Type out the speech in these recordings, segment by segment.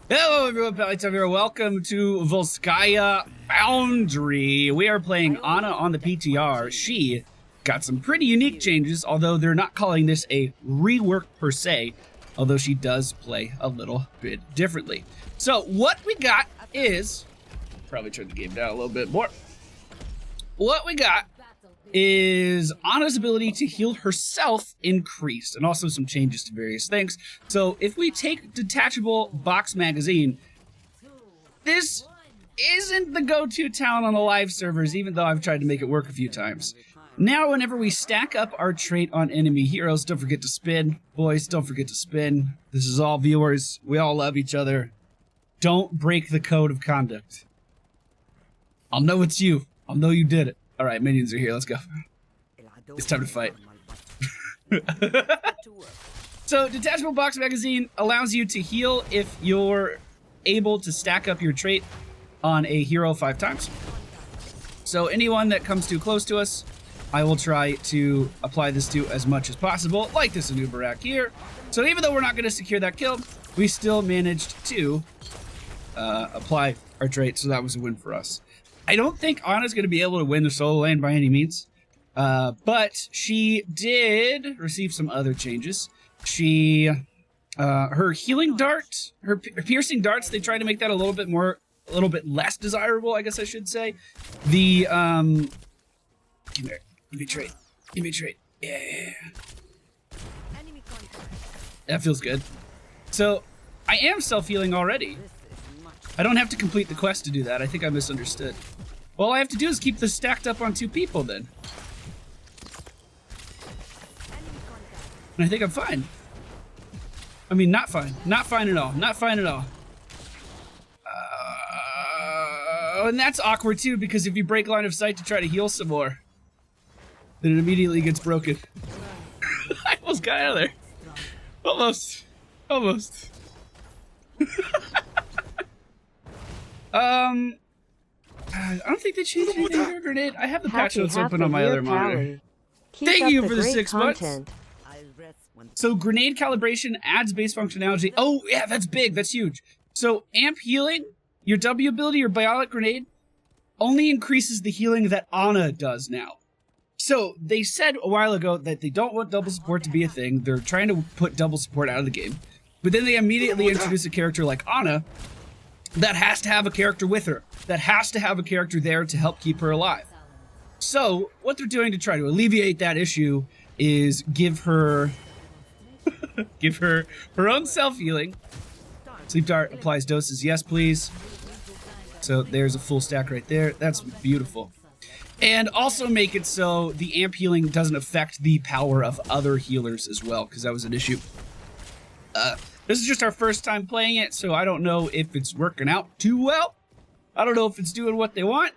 Hello everyone, MFPallytime here. Welcome to Volskaya Foundry. We are playing Ana on the PTR. She got some pretty unique changes, although they're not calling this a rework per se, although she does play a little bit differently. So what we got is, probably turn the game down a little bit more. What we got is Ana's ability to heal herself increased, and also some changes to various things. So if we take detachable box magazine, this isn't the go-to talent on the live servers, even though I've tried to make it work a few times. Now whenever we stack up our trait on enemy heroes, don't forget to spin. Boys, don't forget to spin. This is all viewers. We all love each other. Don't break the code of conduct. I'll know it's you. I'll know you did it. All right, minions are here. Let's go. It's time to fight. So, detachable box magazine allows you to heal if you're able to stack up your trait on a hero 5 times. So, anyone that comes too close to us, I will try to apply this to as much as possible, like this Anubarak here. So, even though we're not going to secure that kill, we still managed to apply our trait, so that was a win for us. I don't think Ana's going to be able to win the solo lane by any means, but she did receive some other changes. She, her healing dart, her piercing darts, they tried to make that a little bit less desirable, I guess I should say. The, give me a trait, yeah. That feels good. So, I am self-healing already. I don't have to complete the quest to do that. I think I misunderstood. All I have to do is keep this stacked up on 2 people then. And I think I'm fine. I mean, not fine. Not fine at all. Not fine at all. And that's awkward too, because if you break line of sight to try to heal some more, then it immediately gets broken. I almost got out of there. Almost. I don't think they changed anything to a grenade. I have the patch notes open on my other monitor. Thank you for the 6 months. So grenade calibration adds base functionality. Oh yeah, that's big, that's huge. So amp healing, your W ability, your bionic grenade, only increases the healing that Ana does now. So they said a while ago that they don't want double support to be a thing. They're trying to put double support out of the game. But then they immediately introduce a character like Ana that has to have a character with her, that has to have a character there to help keep her alive. So what they're doing to try to alleviate that issue is give her her own self-healing. Sleep dart applies doses, yes please. So there's a full stack right there. That's beautiful. And also make it so the amp healing doesn't affect the power of other healers as well, because that was an issue. This is just our first time playing it, so I don't know if it's working out too well. I don't know if it's doing what they want.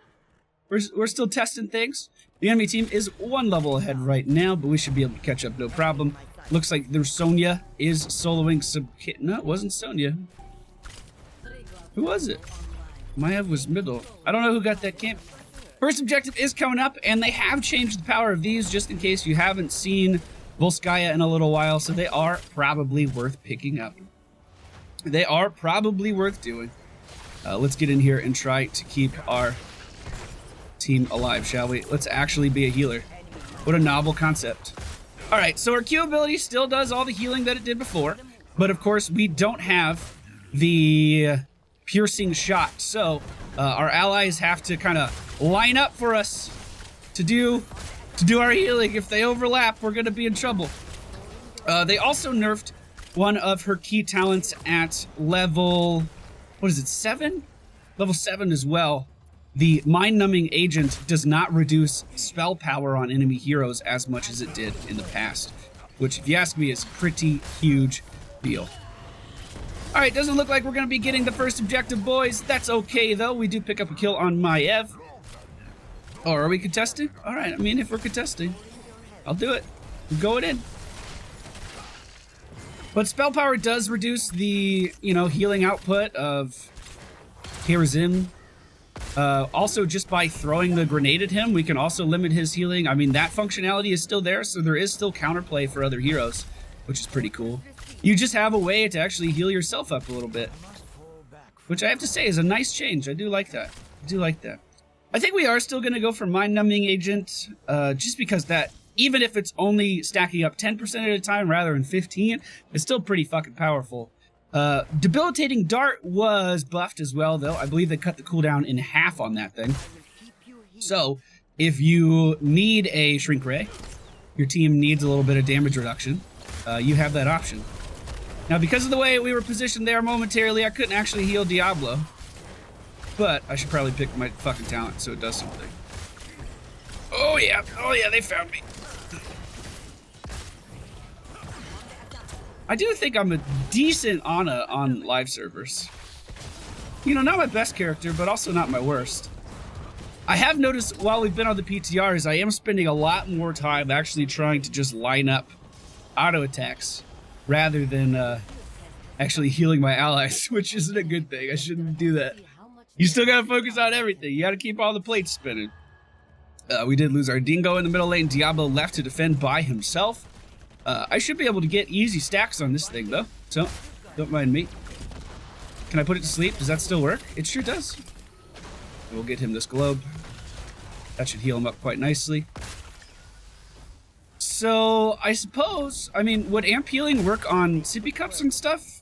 We're still testing things. The enemy team is 1 level ahead right now, but we should be able to catch up no problem. Looks like their Sonya is soloing some kit. No, it wasn't Sonya. Who was it? Maiev was middle. I don't know who got that camp. First objective is coming up, and they have changed the power of these, just in case you haven't seen Volskaya in a little while, so they are probably worth picking up. They are probably worth doing. Let's get in here and try to keep our team alive, shall we? Let's actually be a healer. What a novel concept. Alright, so our Q ability still does all the healing that it did before, but of course we don't have the piercing shot, so our allies have to kind of line up for us to do our healing. If they overlap, we're going to be in trouble. They also nerfed one of her key talents at level, what is it, 7? Level 7 as well. The mind-numbing agent does not reduce spell power on enemy heroes as much as it did in the past, which, if you ask me, is a pretty huge deal. All right, doesn't look like we're going to be getting the first objective, boys. That's okay, though. We do pick up a kill on Maiev. Oh, are we contesting? All right, I mean, if we're contesting, I'll do it. I'm going in. But spell power does reduce the, healing output of Hirazim. Also, just by throwing the grenade at him, we can also limit his healing. I mean, that functionality is still there, so there is still counterplay for other heroes, which is pretty cool. You just have a way to actually heal yourself up a little bit. which I have to say is a nice change. I do like that. I do like that. I think we are still going to go for mind-numbing agent, just because that, even if it's only stacking up 10% at a time rather than 15, it's still pretty fucking powerful. Debilitating Dart was buffed as well, though. I believe they cut the cooldown in half on that thing. So, if you need a Shrink Ray, your team needs a little bit of damage reduction, you have that option. Now, because of the way we were positioned there momentarily, I couldn't actually heal Diablo. But I should probably pick my fucking talent so it does something. Oh yeah, they found me. I do think I'm a decent Ana on live servers. You know, not my best character, but also not my worst. I have noticed while we've been on the PTRs, I am spending a lot more time actually trying to just line up auto attacks rather than actually healing my allies, which isn't a good thing. I shouldn't do that. You still gotta focus on everything. You gotta keep all the plates spinning. We did lose our Dingo in the middle lane. Diablo left to defend by himself. I should be able to get easy stacks on this thing, though. So, don't mind me. Can I put it to sleep? Does that still work? It sure does. We'll get him this globe. That should heal him up quite nicely. So, I suppose, I mean, would amp healing work on sippy cups and stuff?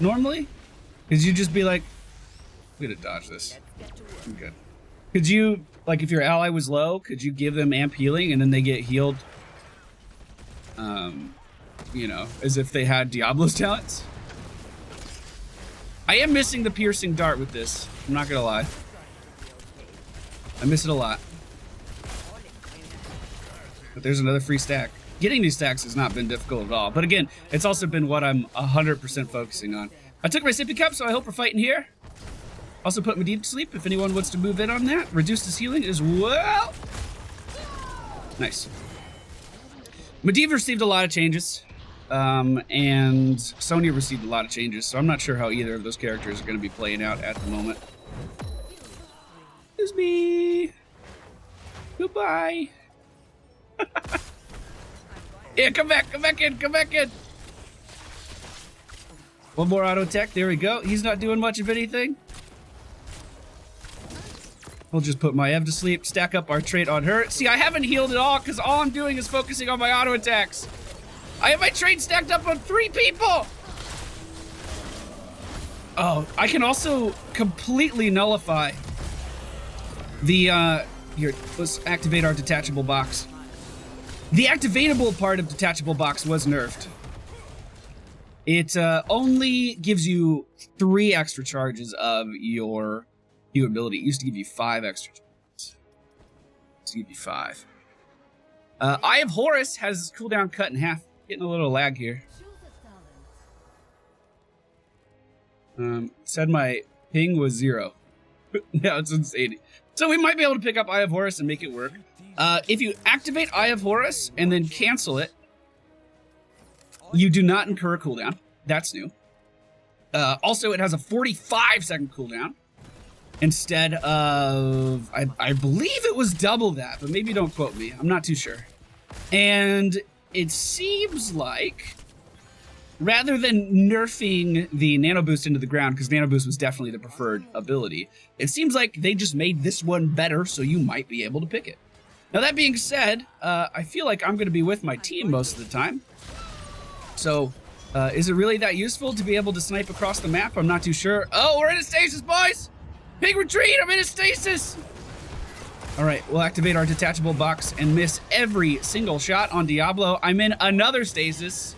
Normally? Because you'd just be like, I'm gonna dodge this. I'm good. Could you, like, if your ally was low, could you give them amp healing and then they get healed, you know, as if they had Diablo's talents? I am missing the piercing dart with this. I'm not gonna lie. I miss it a lot. But there's another free stack. Getting these stacks has not been difficult at all. But again, it's also been what I'm 100% focusing on. I took my sippy cup, so I hope we're fighting here. Also put Medivh to sleep if anyone wants to move in on that. Reduced his healing as well. Nice. Medivh received a lot of changes. And Sonya received a lot of changes. So I'm not sure how either of those characters are going to be playing out at the moment. Excuse me. Goodbye. Yeah, come back in. One more auto attack. There we go. He's not doing much of anything. We'll just put my Ev to sleep, stack up our trait on her. See, I haven't healed at all because all I'm doing is focusing on my auto attacks. I have my trait stacked up on 3 people. Oh, I can also completely nullify the, here, let's activate our detachable box. The activatable part of detachable box was nerfed. It only gives you 3 extra charges of your ability. It used to give you 5 extra charges. It used to give you 5. Eye of Horus has cooldown cut in half. Getting a little lag here. Said my ping was 0. Now it's 180. So we might be able to pick up Eye of Horus and make it work. If you activate Eye of Horus and then cancel it, you do not incur a cooldown. That's new. Also, it has a 45-second cooldown instead of, I believe it was double that, but maybe don't quote me. I'm not too sure. And it seems like, rather than nerfing the Nano Boost into the ground, because Nano Boost was definitely the preferred ability, it seems like they just made this one better, so you might be able to pick it. Now, that being said, I feel like I'm going to be with my team most of the time. So, is it really that useful to be able to snipe across the map? I'm not too sure. Oh, we're in a stasis, boys! Big retreat! I'm in a stasis! All right, we'll activate our detachable box and miss every single shot on Diablo. I'm in another stasis.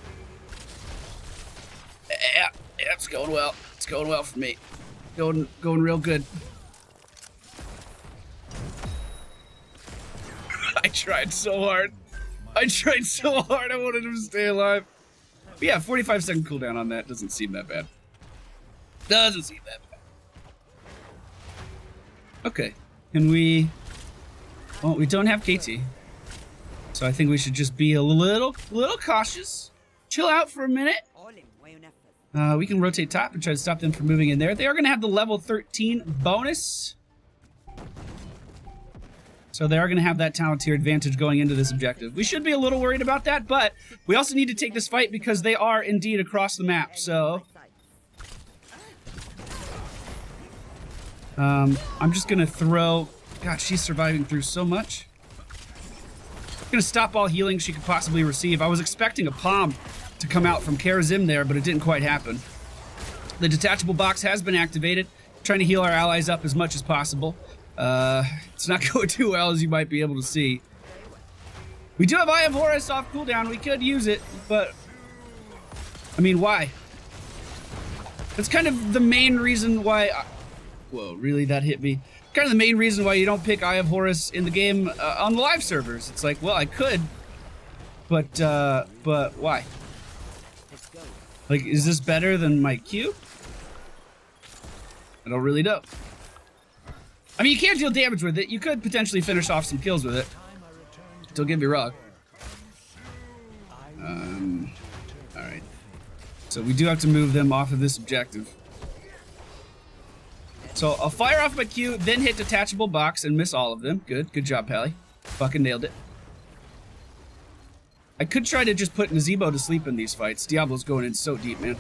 Yeah, it's going well. It's going well for me. Going real good. I tried so hard. I wanted him to stay alive. But yeah, 45-second cooldown on that doesn't seem that bad. Doesn't seem that bad. Okay, can we... Well, we don't have KT. So I think we should just be a little cautious. Chill out for a minute. We can rotate top and try to stop them from moving in there. They are going to have the level 13 bonus. So they are going to have that talent tier advantage going into this objective. We should be a little worried about that, but we also need to take this fight because they are indeed across the map. So I'm just gonna throw... God, she's surviving through so much. I'm gonna stop all healing she could possibly receive. I was expecting a palm to come out from Karazim there, but it didn't quite happen. The detachable box has been activated. Trying to heal our allies up as much as possible. It's not going too well, as you might be able to see. We do have Eye of Horus off cooldown. We could use it, but... I mean, why? That's kind of the main reason why... Whoa, really? That hit me? Kind of the main reason why you don't pick Eye of Horus in the game on the live servers. It's like, well, I could, but why? Like, is this better than my Q? I don't really know. I mean, you can't deal damage with it. You could potentially finish off some kills with it. Don't get me wrong. Alright. So we do have to move them off of this objective. So I'll fire off my Q, then hit detachable box and miss all of them. Good. Good job, Pally. Fucking nailed it. I could try to just put Nazebo to sleep in these fights. Diablo's going in so deep, man.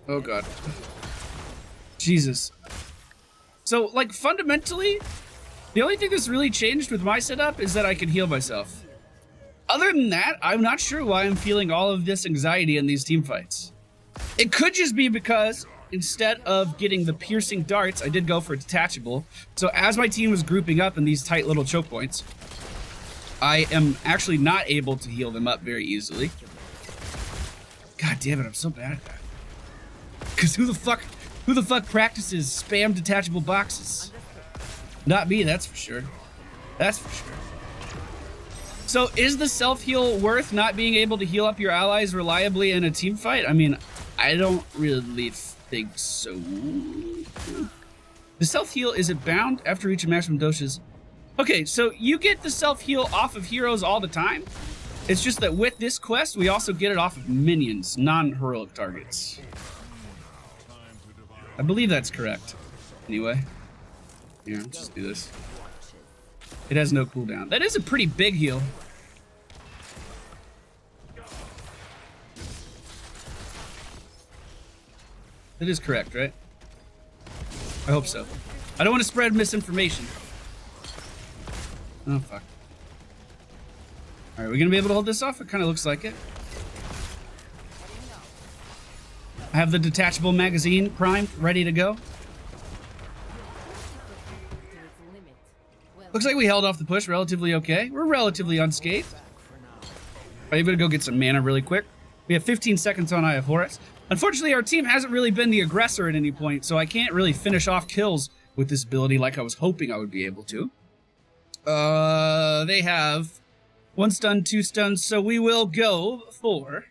Oh, God. Jesus. So, like, fundamentally, the only thing that's really changed with my setup is that I can heal myself. Other than that, I'm not sure why I'm feeling all of this anxiety in these team fights. It could just be because instead of getting the piercing darts, I did go for detachable. So as my team was grouping up in these tight little choke points, I am actually not able to heal them up very easily. God damn it, I'm so bad at that. Because who the fuck practices spam detachable boxes? Not me, that's for sure. That's for sure. So is the self-heal worth not being able to heal up your allies reliably in a team fight? I mean, I don't really think so. The self-heal, is it bound after reaching maximum doses? Okay, so you get the self-heal off of heroes all the time. It's just that with this quest, we also get it off of minions, non-heroic targets. I believe that's correct. Anyway. Here, let's just do this. It has no cooldown. That is a pretty big heal. That is correct, right? I hope so. I don't want to spread misinformation. Oh, fuck. Alright, we're gonna be able to hold this off? It kind of looks like it. I have the detachable magazine primed, ready to go. Looks like we held off the push relatively okay. We're relatively unscathed. I'm gonna go get some mana really quick. We have 15 seconds on Eye of Horus. Unfortunately, our team hasn't really been the aggressor at any point, so I can't really finish off kills with this ability like I was hoping I would be able to. They have 1 stun, 2 stuns, so we will go for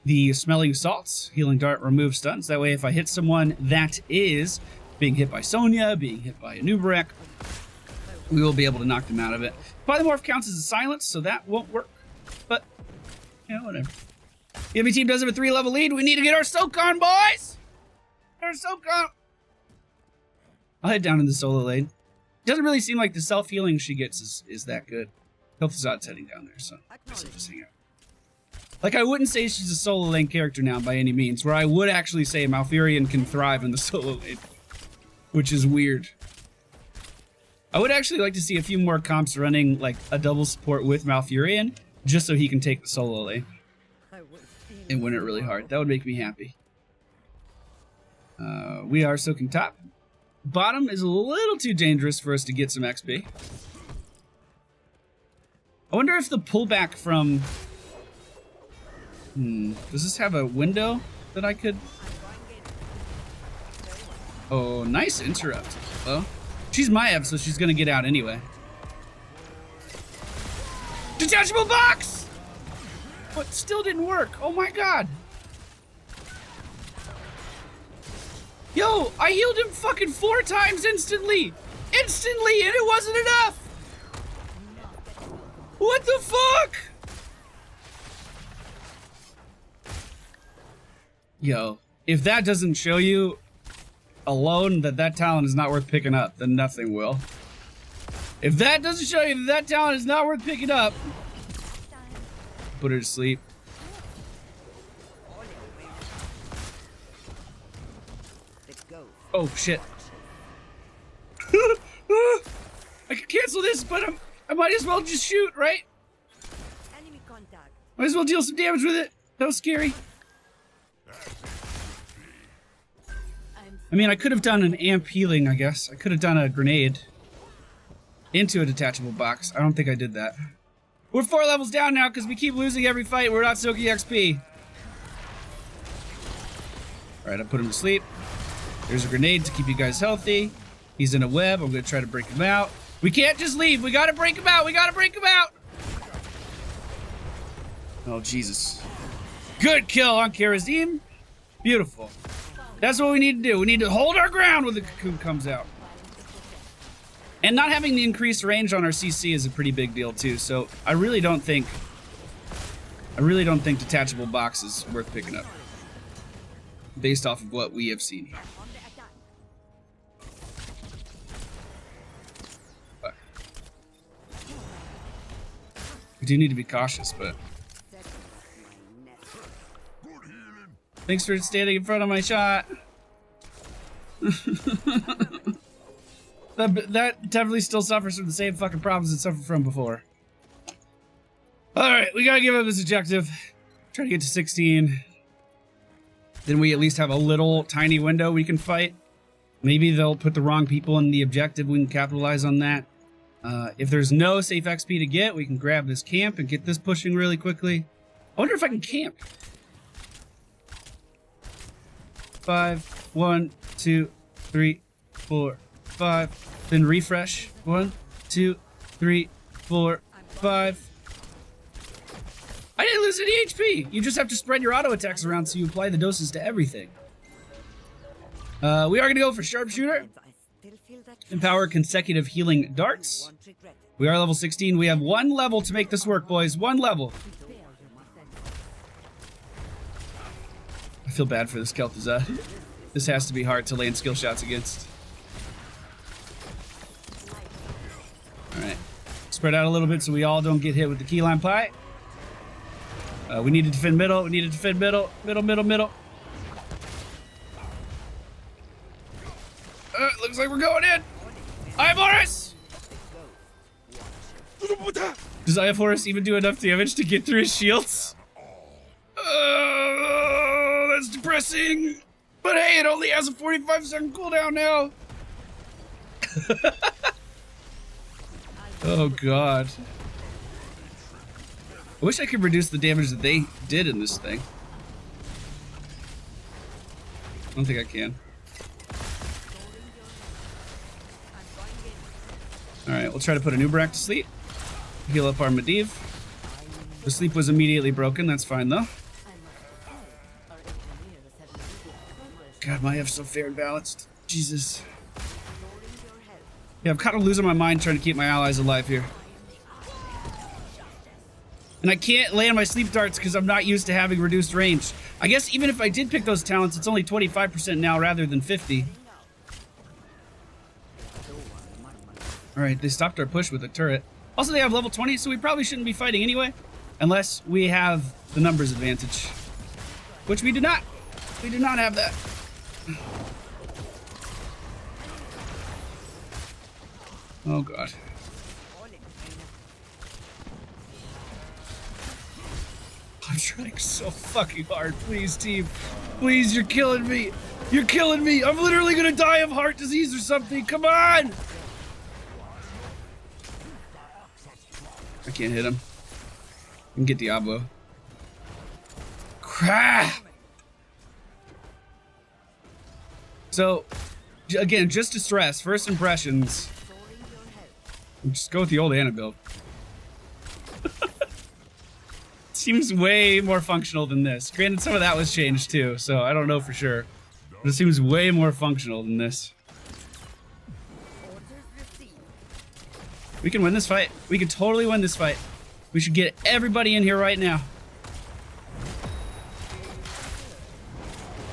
the Smelling Salts. Healing Dart removes stuns. That way, if I hit someone that is being hit by Sonya, being hit by a Nubarek, we will be able to knock them out of it. Polymorph counts as a silence, so that won't work. But, you know, whatever. The enemy team does have a 3-level lead. We need to get our soak on, boys! Our soak on! I'll head down in the solo lane. It doesn't really seem like the self-healing she gets is that good. Healthazad's heading down there, so just hang out. Like, I wouldn't say she's a solo lane character now by any means, where I would actually say Malfurion can thrive in the solo lane. Which is weird. I would actually like to see a few more comps running, like, a double support with Malfurion, just so he can take the solo lane and win it really hard. That would make me happy. We are soaking top. Bottom is a little too dangerous for us to get some XP. I wonder if the pullback from... does this have a window that I could... Oh, nice interrupt. Oh. She's Maiev, so she's gonna get out anyway. Detachable box! But still didn't work. Oh my god. Yo, I healed him fucking 4 times instantly! Instantly, and it wasn't enough! What the fuck? Yo, if that doesn't show you alone that talent is not worth picking up, then nothing will. If that doesn't show you that talent is not worth picking up, put her to sleep. Oh, shit. I could cancel this, but I might as well just shoot, right? Enemy contact. Might as well deal some damage with it. That was scary. I mean, I could have done an amp healing, I guess. I could have done a grenade into a detachable box. I don't think I did that. We're 4 levels down now because we keep losing every fight. We're not soaking XP. Alright, I put him to sleep. There's a grenade to keep you guys healthy. He's in a web. I'm going to try to break him out. We can't just leave. We got to break him out. We got to break him out. Oh, Jesus. Good kill on Karazim. Beautiful. That's what we need to do. We need to hold our ground when the cocoon comes out. And not having the increased range on our CC is a pretty big deal too. So I really don't think detachable box is worth picking up based off of what we have seen here. But we do need to be cautious, but thanks for standing in front of my shot. That definitely still suffers from the same fucking problems it suffered from before. Alright, we gotta give up this objective. Try to get to 16. Then we at least have a little tiny window we can fight. Maybe they'll put the wrong people in the objective. We can capitalize on that. If there's no safe XP to get, we can grab this camp and get this pushing really quickly. I wonder if I can camp. 5, 1, 2, 3, 4, 5. Then refresh. 1, 2, 3, 4, 5. I didn't lose any HP. You just have to spread your auto attacks around so you apply the doses to everything. We are going to go for sharpshooter. Empower consecutive healing darts. We are level 16. We have 1 level to make this work, boys. 1 level. I feel bad for this Kel'Thuzad. This has to be hard to land skill shots against. Alright. Spread out a little bit so we all don't get hit with the keyline pie. We need to defend middle. We need to defend middle. Middle. Looks like we're going in. Horus! Does Horus even do enough damage to get through his shields? That's depressing. But hey, it only has a 45-second cooldown now. Oh god. I wish I could reduce the damage that they did in this thing. I don't think I can. Alright, we'll try to put a Nubarak to sleep. Heal up our Medivh. The sleep was immediately broken, that's fine though. God, my F's so fair and balanced. Jesus. Yeah, I'm kind of losing my mind trying to keep my allies alive here. And I can't land my sleep darts because I'm not used to having reduced range. I guess even if I did pick those talents, it's only 25% now rather than 50. Alright, they stopped our push with a turret. Also, they have level 20, so we probably shouldn't be fighting anyway. Unless we have the numbers advantage. Which we do not. We do not have that. Oh god. I'm trying so fucking hard. Please, team. Please, you're killing me. You're killing me. I'm literally gonna die of heart disease or something. Come on! I can't hit him. I can get Diablo. Crap! So, again, just to stress, first impressions. Just go with the old Ana build. Seems way more functional than this. Granted, some of that was changed too, so I don't know for sure. But it seems way more functional than this. We can win this fight. We can totally win this fight. We should get everybody in here right now.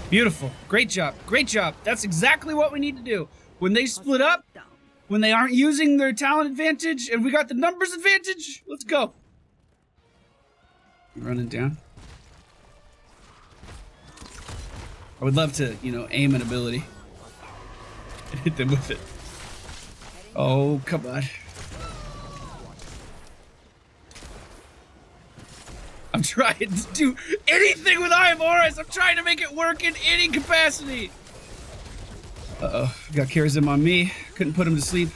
Beautiful. Great job. Great job. That's exactly what we need to do. When they split up, when they aren't using their talent advantage, and we got the numbers advantage, let's go. Running down. I would love to, you know, aim an ability. hit them with it. Oh, come on. I'm trying to do anything with Eye of Horus. I'm trying to make it work in any capacity. Uh-oh, got Karazim on me. Couldn't put him to sleep.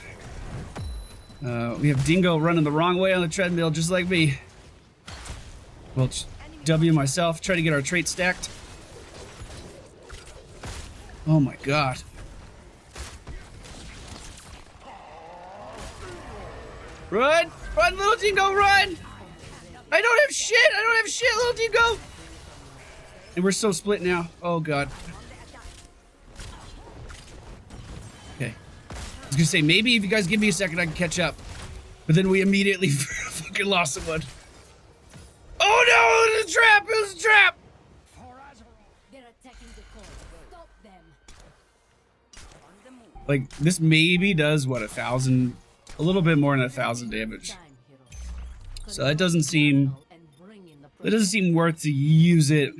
We have Dingo running the wrong way on the treadmill, just like me. Well, W myself, try to get our trait stacked. Oh my god. Run! Run, little Dingo, run! I don't have shit! I don't have shit, little Dingo! And we're so split now. Oh god. Okay. I was gonna say, maybe if you guys give me a second, I can catch up. But then we immediately fucking lost someone. Oh no! It was a trap! It was a trap! They're attacking the core. Stop them. Like, this maybe does, what, 1,000? A little bit more than 1,000 damage. So that doesn't seem... It doesn't seem worth to use it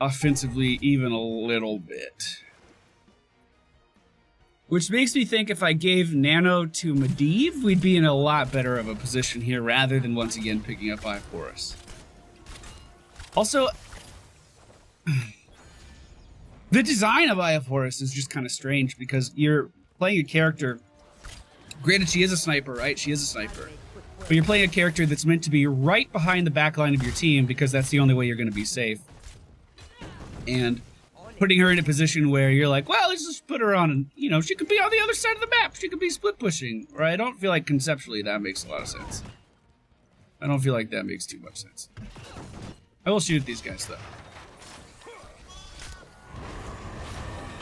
offensively even a little bit. Which makes me think if I gave Nano to Medivh, we'd be in a lot better of a position here rather than once again picking up Eye of Horus. Also, the design of Eye of Horus is just kind of strange because you're playing a character... Granted, she is a sniper, right? She is a sniper. But you're playing a character that's meant to be right behind the back line of your team because that's the only way you're going to be safe. And putting her in a position where you're like, well, let's just put her on, you know, she could be on the other side of the map. She could be split pushing. Or I don't feel like conceptually that makes a lot of sense. I don't feel like that makes too much sense. I will shoot at these guys, though.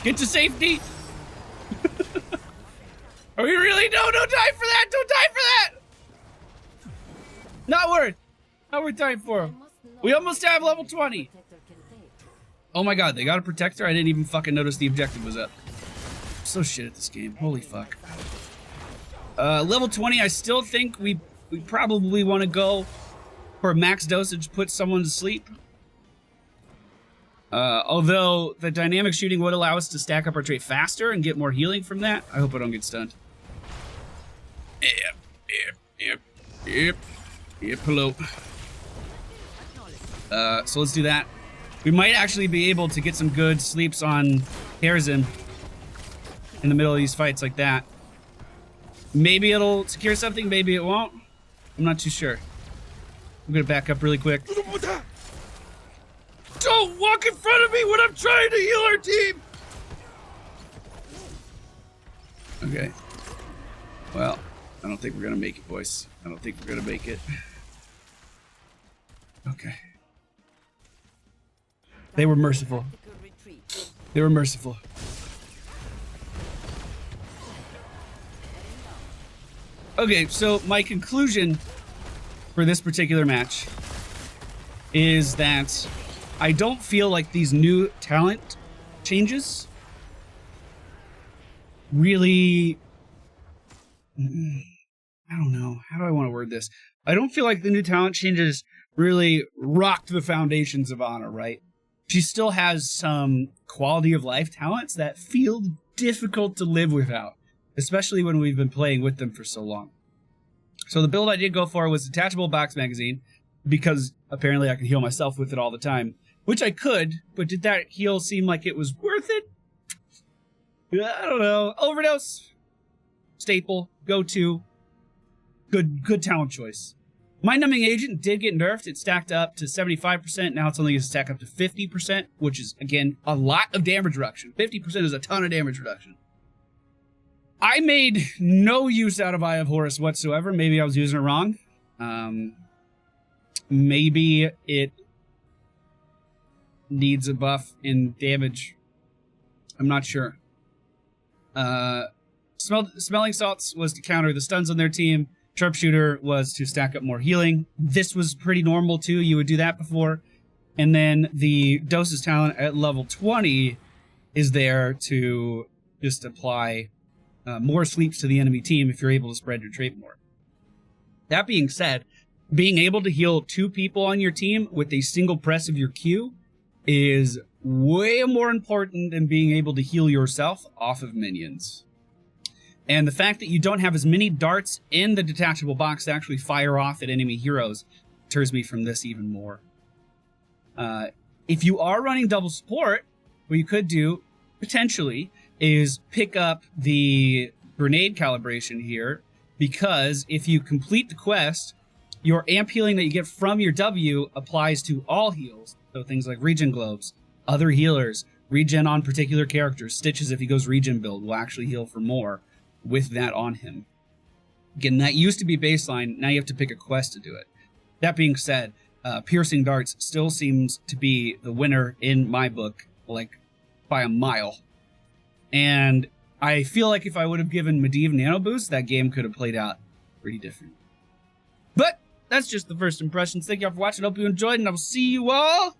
Get to safety! Are we really? No, don't die for that! Don't die for that! Not worth. Not worth dying for. We almost have level 20. Oh my god, they got a protector? I didn't even fucking notice the objective was up. I'm so shit at this game. Holy fuck. Level 20, I still think we probably want to go for a max dosage, put someone to sleep. Although the dynamic shooting would allow us to stack up our trait faster and get more healing from that. I hope I don't get stunned. Yep, hello. So let's do that. We might actually be able to get some good sleeps on Karazim in the middle of these fights like that. Maybe it'll secure something, maybe it won't. I'm not too sure. I'm gonna back up really quick. Don't walk in front of me when I'm trying to heal our team! Okay. Well, I don't think we're gonna make it, boys. I don't think we're gonna make it. Okay. They were merciful. They were merciful. Okay, so my conclusion for this particular match is that I don't feel like these new talent changes really... I don't know. How do I want to word this? I don't feel like the new talent changes really rocked the foundations of Ana, right? She still has some quality of life talents that feel difficult to live without, especially when we've been playing with them for so long. So the build I did go for was detachable box magazine, because apparently I can heal myself with it all the time, which I could, but did that heal seem like it was worth it? I don't know. Overdose, staple, go-to, good talent choice. Mind Numbing Agent did get nerfed. It stacked up to 75%. Now it's only going to stack up to 50%, which is, again, a lot of damage reduction. 50% is a ton of damage reduction. I made no use out of Eye of Horus whatsoever. Maybe I was using it wrong. Maybe it needs a buff in damage. I'm not sure. Smelling Salts was to counter the stuns on their team. Sharpshooter was to stack up more healing. This was pretty normal too. You would do that before. And then the Doses talent at level 20 is there to just apply more sleeps to the enemy team if you're able to spread your trait more. That being said, being able to heal 2 people on your team with a single press of your Q is way more important than being able to heal yourself off of minions. And the fact that you don't have as many darts in the detachable box to actually fire off at enemy heroes deters me from this even more. If you are running double support, what you could do, potentially, is pick up the grenade calibration here, because if you complete the quest, your amp healing that you get from your W applies to all heals. So things like regen globes, other healers, regen on particular characters, Stitches if he goes regen build will actually heal for more with that on him. Again, that used to be baseline, now you have to pick a quest to do it. That being said, piercing darts still seems to be the winner in my book, like by a mile. And I feel like if I would have given Medivh Nano Boost, that game could have played out pretty different. But that's just the first impressions. Thank y'all for watching. Hope you enjoyed, and I will see you all